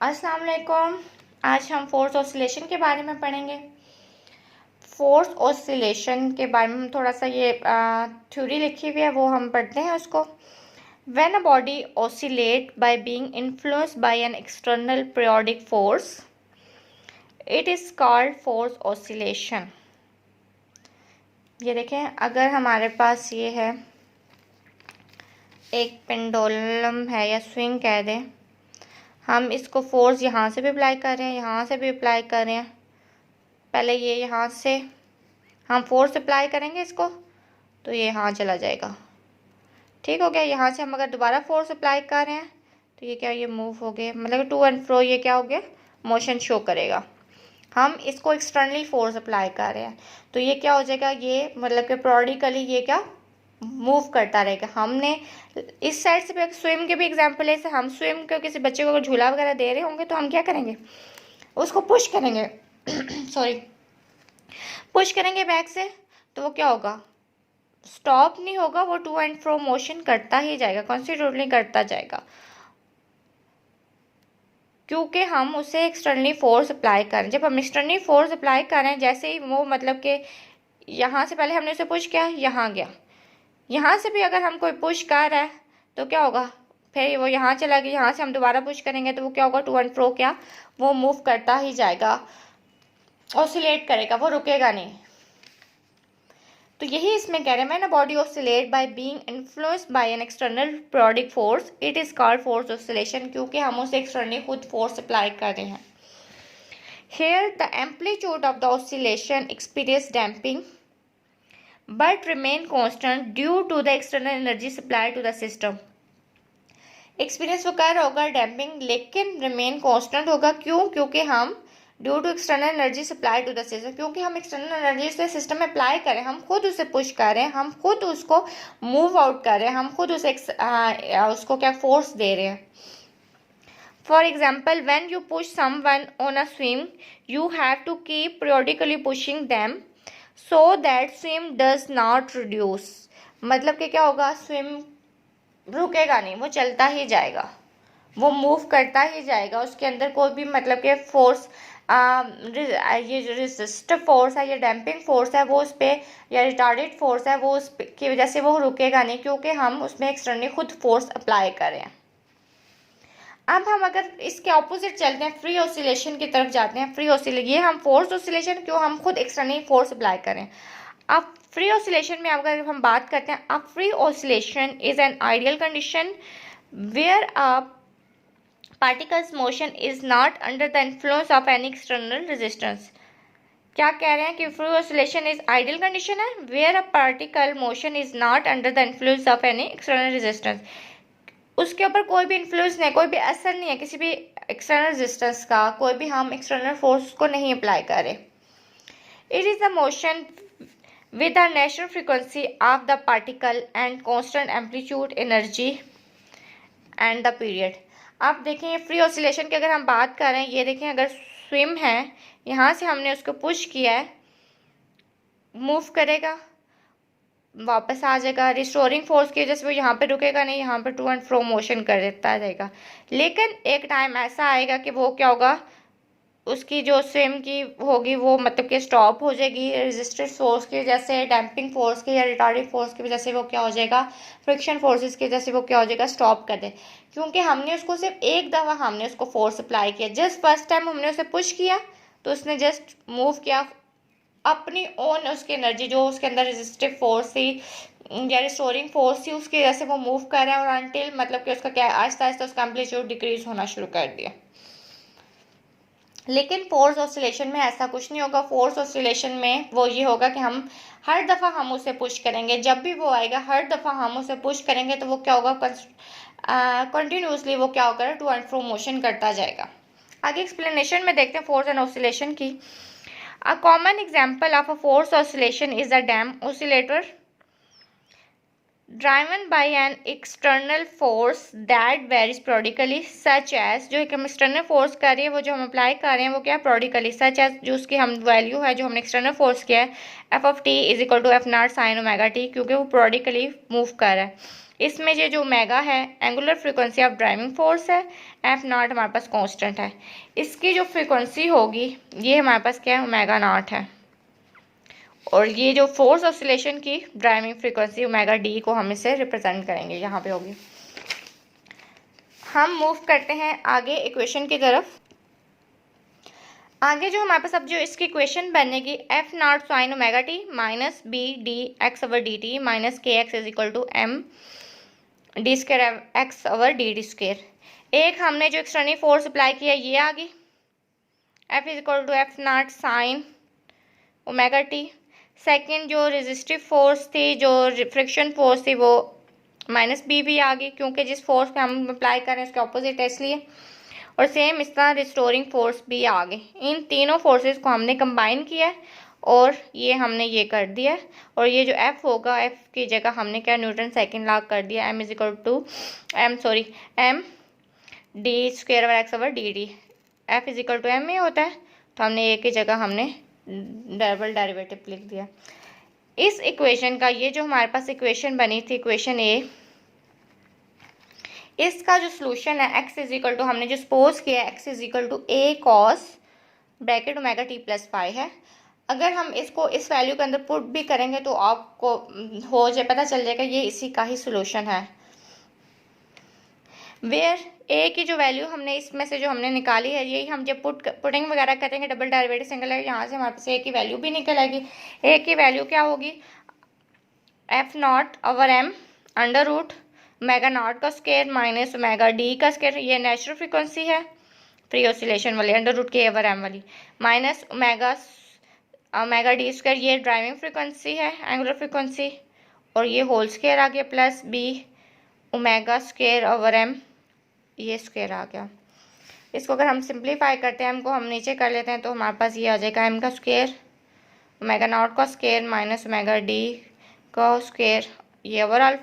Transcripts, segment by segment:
अस्सलाम वालेकुम। आज हम फोर्स ऑसिलेशन के बारे में पढ़ेंगे। फोर्स ऑसिलेशन के बारे में हम थोड़ा सा ये थ्योरी लिखी हुई है वो हम पढ़ते हैं उसको। When a body oscillate by being influenced by an external periodic force it is called force oscillation. ये देखें, अगर हमारे पास ये है एक पेंडुलम है या स्विंग कह दें, हम इसको फोर्स यहाँ से भी अप्लाई कर रहे हैं, यहाँ से भी अप्लाई कर रहे हैं। पहले ये यहाँ से हम फोर्स अप्लाई करेंगे इसको तो ये यहाँ चला जाएगा, ठीक हो गया। यहाँ से हम अगर दोबारा फोर्स अप्लाई कर रहे हैं तो ये क्या, ये मूव हो गया, मतलब टू एंड फ्रो ये क्या हो गया, मोशन शो करेगा। हम इसको एक्सटर्नली फोर्स अप्लाई कर रहे हैं तो ये क्या हो जाएगा, ये मतलब कि पीरियोडिकली ये क्या मूव करता रहेगा। हमने इस साइड से भी स्विम के भी एग्जाम्पल है, हम स्विम के किसी बच्चे को अगर झूला वगैरह दे रहे होंगे तो हम क्या करेंगे, उसको पुश करेंगे सॉरी पुश करेंगे बैक से, तो वो क्या होगा, स्टॉप नहीं होगा, वो टू एंड फ्रो मोशन करता ही जाएगा, कॉन्स्टिट्यूटली करता जाएगा, क्योंकि हम उसे एक्सटर्नली फोर्स अप्लाई करें। जब हम एक्सटर्नली फोर्स अप्लाई करें, जैसे ही वो मतलब कि यहाँ से पहले हमने उसे पुश किया, यहाँ गया, यहाँ से भी अगर हम कोई पुश कर रहा है तो क्या होगा, फिर वो यहाँ चला गया, यहाँ से हम दोबारा पुश करेंगे तो वो क्या होगा, टू एंड फ्रो क्या वो मूव करता ही जाएगा, ऑसिलेट करेगा, वो रुकेगा नहीं। तो यही इसमें कह रहे हैं, when a body oscillate by being influenced by an external periodic force it is called force oscillation, क्योंकि हम उसे एक्सटर्नली खुद फोर्स अप्लाई कर रहे हैं। Here the amplitude of the oscillation experience damping but remain constant due to the external energy supplied to the system. Experience वो कर होगा डैम्पिंग, लेकिन रिमेन कांस्टेंट होगा। क्यों? क्योंकि हम due to external energy supply to the system, क्योंकि हम एक्सटर्नल एनर्जी से सिस्टम में अप्लाई करें, हम खुद उसे पुश कर रहे हैं, हम खुद उसको मूव आउट कर रहे हैं, हम खुद उसे उसको क्या फोर्स दे रहे हैं। For example, when you push someone on a swing, you have to keep periodically pushing them so that swim does not reduce. मतलब कि क्या होगा, स्विम रुकेगा नहीं, वो चलता ही जाएगा, वो मूव करता ही जाएगा, उसके अंदर कोई भी मतलब कि फोर्स ये जो रेजिस्टिव फोर्स है या डैम्पिंग फोर्स है वो उस पर, या रिटार्डेड फोर्स है वो उस की वजह से वो रुकेगा नहीं, क्योंकि हम उसमें एक्सटर्नली खुद फोर्स अप्लाई कर रहे हैं। अब हम अगर इसके ऑपोजिट चलते हैं, फ्री ऑसिलेशन की तरफ जाते हैं। फ्री ऑसिलेशन, ये हम फोर्स ऑसिलेशन क्यों, हम खुद एक्सटर्नली फोर्स अप्लाई करें। अब फ्री ऑसिलेशन में अगर हम बात करते हैं, अब free oscillation is an ideal condition where a particles motion is not under the influence of any external resistance. क्या कह रहे हैं कि free oscillation is ideal condition है where a particle motion is not under the influence of any external resistance. उसके ऊपर कोई भी इन्फ्लुएंस नहीं, कोई भी असर नहीं है किसी भी एक्सटर्नल रेजिस्टेंस का, कोई भी हम एक्सटर्नल फोर्स को नहीं अप्लाई करें। It is the motion with the natural frequency of the particle and constant amplitude energy and the period. अब देखें फ्री ऑसिलेशन की अगर हम बात करें, ये देखें अगर स्विम है, यहाँ से हमने उसको पुश किया है, मूव करेगा, वापस आ जाएगा, रिस्टोरिंग फोर्स की वजह से वो यहाँ पे रुकेगा नहीं, यहाँ पे टू एंड फ्रो मोशन कर देता रहेगा। लेकिन एक टाइम ऐसा आएगा कि वो क्या होगा, उसकी जो स्विम की होगी वो मतलब कि स्टॉप हो जाएगी, रेजिस्टेंट फोर्स की वजह से, डैम्पिंग फोर्स की या रिटार्डिंग फोर्स की वजह से वो क्या हो जाएगा, फ्रिक्शन फोर्सेस की वजह से वो क्या हो जाएगा, स्टॉप कर दे। क्योंकि हमने उसको सिर्फ एक दफ़ा हमने उसको फोर्स अप्लाई किया, जस्ट फर्स्ट टाइम हमने उसे पुश किया तो उसने जस्ट मूव किया, अपनी ओन उसकी एनर्जी जो उसके अंदर रेजिस्टिव फोर्स थी या रिस्टोरिंग फोर्स थी उसकी वजह से वो मूव कर रहा है, और अनटिल मतलब कि उसका क्या आहिस्ता आहिस्ता उसका एम्पलीट्यूड डिक्रीज होना शुरू कर दिया। लेकिन फोर्स ऑसिलेशन में ऐसा कुछ नहीं होगा। फोर्स ऑसिलेशन में वो ये होगा कि हम हर दफ़ा हम उसे पुश करेंगे, जब भी वो आएगा हर दफ़ा हम उसे पुश करेंगे तो वो क्या होगा, कंटिन्यूसली वो क्या होगा, टू एंड फ्रो मोशन करता जाएगा। आगे एक्सप्लेनेशन में देखते हैं फोर्स एंड ऑसिलेशन की। A common example of a force oscillation is a dam oscillator driven by an external force that varies periodically, such as जो एक हम external force कर रही है, वो जो हम अप्लाई कर रहे हैं वो क्या है, periodically, such as जो उसकी हम वैल्यू है जो हमने external force किया है f of t is equal to f naught sin omega t, क्योंकि वो periodically मूव कर रहा है। इसमें ये जो ओमेगा है angular frequency of driving force है, एफ नॉट हमारे पास कांस्टेंट है। इसकी जो फ्रीक्वेंसी होगी ये हमारे पास क्या है, ओमेगा नॉट है। और ये जो फोर्स ऑसिलेशन की ड्राइविंग फ्रीक्वेंसी ओमेगा डी को हम इसे रिप्रेजेंट करेंगे, यहाँ पे होगी। हम मूव करते हैं आगे इक्वेशन की तरफ। आगे जो हमारे पास अब जो इसकी इक्वेशन बनेगी, F not sine omega T minus B D X over D T minus K X is equal to M D square X over D T square. एक हमने जो एक्सटर्नल फोर्स अप्लाई किया ये आ गई, F is equal to F not sine omega t. Second जो resistive force थी, जो फ्रिक्शन फोर्स थी, वो माइनस बी भी आ गई, क्योंकि जिस फोर्स पे हम अप्लाई कर रहे हैं उसके ऑपोजिट है इसलिए। और सेम इस तरह रिस्टोरिंग फोर्स भी आ गई। इन तीनों फोर्सेस को हमने कंबाइन किया है और ये हमने ये कर दिया है। और ये जो एफ होगा, एफ की जगह हमने क्या न्यूटन सेकेंड लॉ कर दिया, M is equal to M D square over X over D D. F is equal to M ही होता है, तो हमने ए की जगह हमने डबल डेरिवेटिव लिख दिया। इस इक्वेशन का ये जो हमारे पास इक्वेशन बनी थी, इक्वेशन ए, इसका जो सोल्यूशन है x इज इक्वल टू, हमने जो सपोज किया x is equal to a cos bracket omega t plus phi है। अगर हम इसको इस वैल्यू के अंदर पुट भी करेंगे तो आपको हो जाए, पता चल जाएगा ये इसी का ही सोल्यूशन है। वेयर ए की जो वैल्यू हमने इसमें से जो हमने निकाली है, यही हम जब पुटिंग वगैरह करेंगे डबल डेरिवेटिव सिंगल है, यहाँ से हमारे पास ए की वैल्यू भी निकल आएगी। ए की वैल्यू क्या होगी, F not over m under root omega not का स्क्वायर माइनस ओमेगा डी का स्क्वायर, ये नेचुरल फ्रीक्वेंसी है फ्री ऑसिलेशन वाली, अंडर रूट के ओवर एम वाली, माइनस ओमेगा डी स्क्वायर, ये ड्राइविंग फ्रीक्वेंसी है एंगुलर फ्रीक्वेंसी, और ये होल स्क्वायर आ गया, plus b omega square over m, ये स्क्वायर आ गया। इसको अगर हम सिंप्लीफाई करते हैं, एम को हम नीचे कर लेते हैं, तो हमारे पास ये आ जाएगा एम का स्क्वायर ओमेगा नॉट का स्क्वायर माइनस ओमेगा डी का स्क्वायर, ये ओवरऑल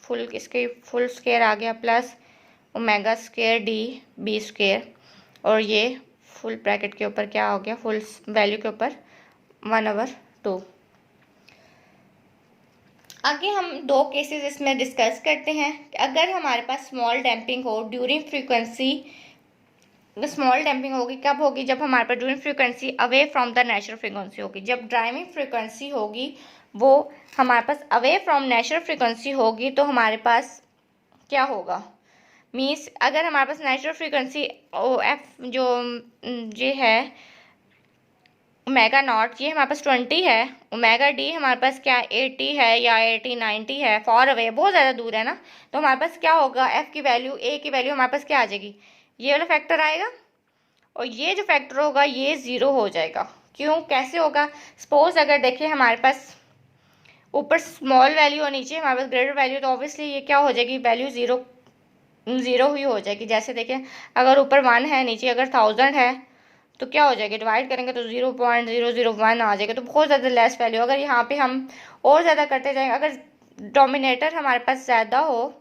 फुल इसके फुल स्क्वायर आ गया, plus omega square d b square, और ये फुल ब्रैकेट के ऊपर क्या हो गया, फुल वैल्यू के ऊपर 1/2। आगे हम दो केसेस इसमें डिस्कस करते हैं कि अगर हमारे पास स्मॉल डैम्पिंग हो ड्यूरिंग फ्रीक्वेंसी, स्मॉल डैम्पिंग होगी कब होगी, जब हमारे पास during frequency away from the natural frequency होगी। जब ड्राइविंग फ्रीक्वेंसी होगी वो हमारे पास अवे फ्रॉम नेचुरल फ्रीक्वेंसी होगी, तो हमारे पास क्या होगा, मीन्स अगर हमारे पास नेचुरल फ्रीक्वेंसी एफ जो ये है ओमेगा नॉट, ये हमारे पास 20 है, ओमेगा डी हमारे पास क्या 80 है या 80 90 है, फॉर अवे बहुत ज़्यादा दूर है ना, तो हमारे पास क्या होगा, एफ की वैल्यू ए की वैल्यू हमारे पास क्या आ जाएगी, ये वाला फैक्टर आएगा, और ये जो फैक्टर होगा ये ज़ीरो हो जाएगा। क्यों, कैसे होगा, सपोज अगर देखिए हमारे पास ऊपर स्मॉल वैल्यू और नीचे हमारे पास ग्रेटर वैल्यू, तो ऑब्वियसली ये क्या हो जाएगी, वैल्यू ज़ीरो ही हो जाएगी। जैसे देखिए अगर ऊपर 1 है, नीचे अगर 1000 है, तो क्या हो जाएगी, डिवाइड करेंगे तो 0.001 आ जाएगा, तो बहुत ज़्यादा लेस वैल्यू। अगर यहाँ पे हम और ज़्यादा करते जाएंगे, अगर डोमिनेटर हमारे पास ज़्यादा हो,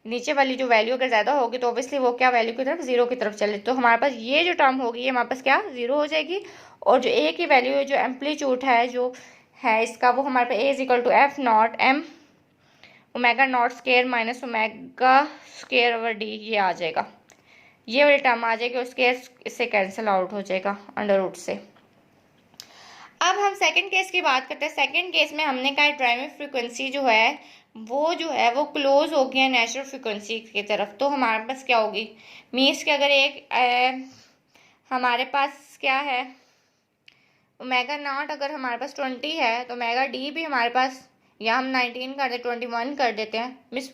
नीचे वाली जो वैल्यू अगर ज़्यादा होगी, तो ऑब्वियसली वो क्या वैल्यू की तरफ, ज़ीरो की तरफ चले, तो हमारे पास ये जो टर्म होगी ये हमारे पास क्या ज़ीरो हो जाएगी। और जो ए की वैल्यू जो एम्पलीट्यूड है जो है इसका, वो हमारे पास A is equal to F naught M omega naught square minus omega square over D, ये आ जाएगा, ये वाली टर्म आ जाएगी, और स्क्वायर इससे कैंसिल आउट हो जाएगा अंडर रूट से। अब हम सेकंड केस की बात करते हैं। सेकंड केस में हमने कहा ड्राइविंग फ्रीक्वेंसी जो है वो क्लोज हो गया नेचुरल फ्रीक्वेंसी की तरफ, तो हमारे पास क्या होगी, मीन्स कि अगर एक हमारे पास क्या है ओमेगा नॉट, अगर हमारे पास 20 है, तो ओमेगा डी भी हमारे पास, या हम 19 कर देते 21 कर देते हैं, मिस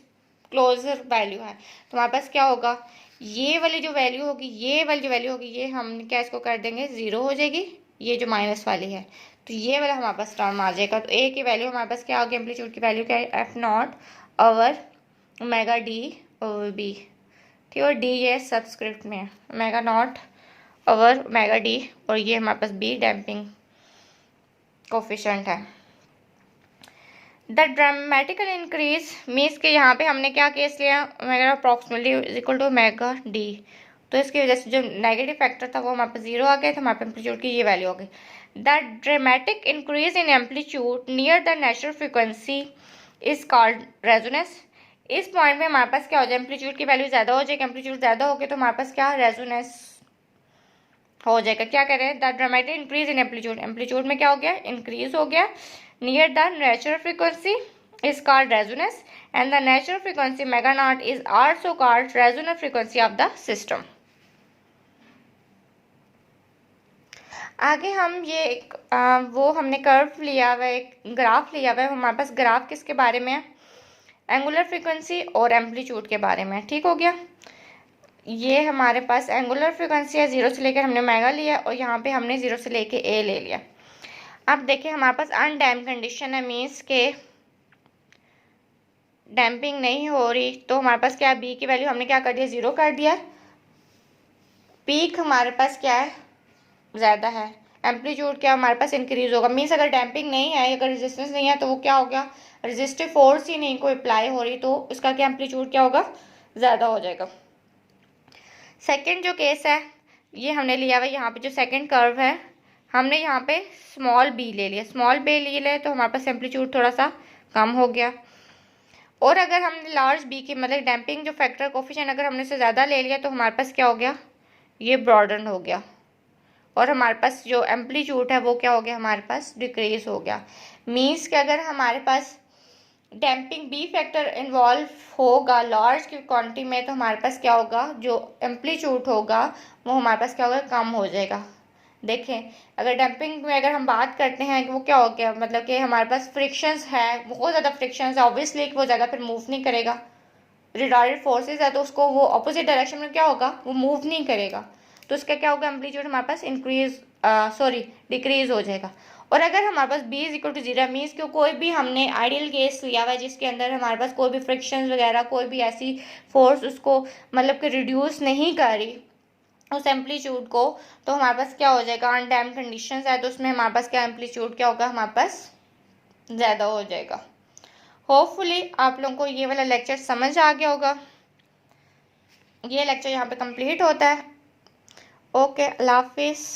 क्लोजर वैल्यू है, तो हमारे पास क्या होगा, ये वाली जो वैल्यू होगी, ये वाली जो वैल्यू होगी, ये हम क्या इसको कर देंगे ज़ीरो हो जाएगी, ये जो माइनस वाली है, तो ये वाला हमारे पास टर्म आ जाएगा। तो ए की वैल्यू हमारे पास क्या आ गई, एम्पलीट्यूड की वैल्यू क्या है, F not over omega d over b, ठीक है, और डी ये सब्सक्रिप्ट में है, omega not over omega d, और ये हमारे पास बी डैम्पिंग कोफिशिएंट है। द ड्रामेटिकल इंक्रीज मीन्स के यहाँ पे हमने क्या केस लिया, omega approximately is equal to omega d, तो इसकी वजह से जो नेगेटिव फैक्टर था वो हमारे पास ज़ीरो आ गया, तो हमारे एम्पलीट्यूड की ये वैल्यू हो गई। The dramatic increase in amplitude near the natural frequency is called resonance. इस पॉइंट पे हमारे पास क्या हो जाए, एम्पलीट्यूड की वैल्यू ज़्यादा हो जाएगी। एम्पलीट्यूड ज़्यादा होगी तो हमारे पास क्या रेजोनेंस हो जाएगा। क्या करें, the dramatic increase in amplitude, amplitude में क्या हो गया, इंक्रीज हो गया near the natural frequency is called resonance and the natural frequency mega naught is also called resonant frequency of the system। आगे हम ये एक वो हमने कर्व लिया हुआ है, एक ग्राफ लिया हुआ है। हमारे पास ग्राफ किसके बारे में है, एंगुलर फ्रीक्वेंसी और एम्पलीट्यूड के बारे में। ठीक हो गया, ये हमारे पास एंगुलर फ्रीक्वेंसी है, 0 से लेकर हमने मेगा लिया और यहाँ पे हमने 0 से लेके ए ले लिया। अब देखिए हमारे पास अनडैम्प कंडीशन है, मीन्स के डैम्पिंग नहीं हो रही, तो हमारे पास क्या है, बी की वैल्यू हमने क्या कर दिया, 0 कर दिया। पीक हमारे पास क्या है, ज़्यादा है। एम्पलीट्यूड क्या हमारे पास इंक्रीज होगा, मीन्स अगर डैम्पिंग नहीं है, अगर रेजिस्टेंस नहीं है तो वो क्या हो गया, रेजिस्टिव फोर्स ही नहीं कोई अप्लाई हो रही, तो उसका क्या एम्पलीट्यूड क्या होगा, ज़्यादा हो जाएगा। सेकेंड जो केस है ये हमने लिया हुआ, यहाँ पे जो सेकेंड कर्व है हमने यहाँ पे स्मॉल बी ले लिया, स्मॉल बी ले लिया तो हमारे पास एम्पलीट्यूड थोड़ा सा कम हो गया। और अगर हमने लार्ज बी की मतलब डैम्पिंग जो फैक्टर कोफिशिएंट अगर हमने से ज़्यादा ले लिया तो हमारे पास क्या हो गया, ये ब्रॉडन हो गया और हमारे पास जो एम्पलीट्यूड है वो क्या हो गया, हमारे पास डिक्रीज हो गया। मीन्स कि अगर हमारे पास डैम्पिंग बी फैक्टर इन्वॉल्व होगा लार्ज की क्वांटिटी में तो हमारे पास क्या होगा, जो एम्पलीट्यूड होगा वो हमारे पास क्या होगा, कम हो जाएगा। देखें अगर डैम्पिंग में अगर हम बात करते हैं कि वो क्या हो गया, मतलब कि हमारे पास फ्रिक्शंस है, बहुत ज़्यादा फ्रिक्शंस है, ऑब्वियसली वो ज़्यादा फिर मूव नहीं करेगा। रिटार्डेड फोर्सेस है तो उसको वो अपोजिट डायरेक्शन में क्या होगा, वो मूव नहीं करेगा, तो उसका क्या होगा, एम्पलीट्यूड हमारे पास डिक्रीज हो जाएगा। और अगर हमारे पास b is equal to 0 means कि कोई भी हमने आइडियल केस लिया हुआ है जिसके अंदर हमारे पास कोई भी फ्रिक्शन वगैरह कोई भी ऐसी फोर्स उसको मतलब कि रिड्यूस नहीं कर रही उस एम्पलीट्यूड को, तो हमारे पास क्या हो जाएगा, अनडैम्प्ड कंडीशंस है तो उसमें हमारे पास क्या एम्पलीट्यूड क्या होगा, हमारे पास ज़्यादा हो जाएगा। होपफुली आप लोगों को ये वाला लेक्चर समझ आ गया होगा। ये लेक्चर यहाँ पे कंप्लीट होता है। ओके, अल्लाह हाफिज़।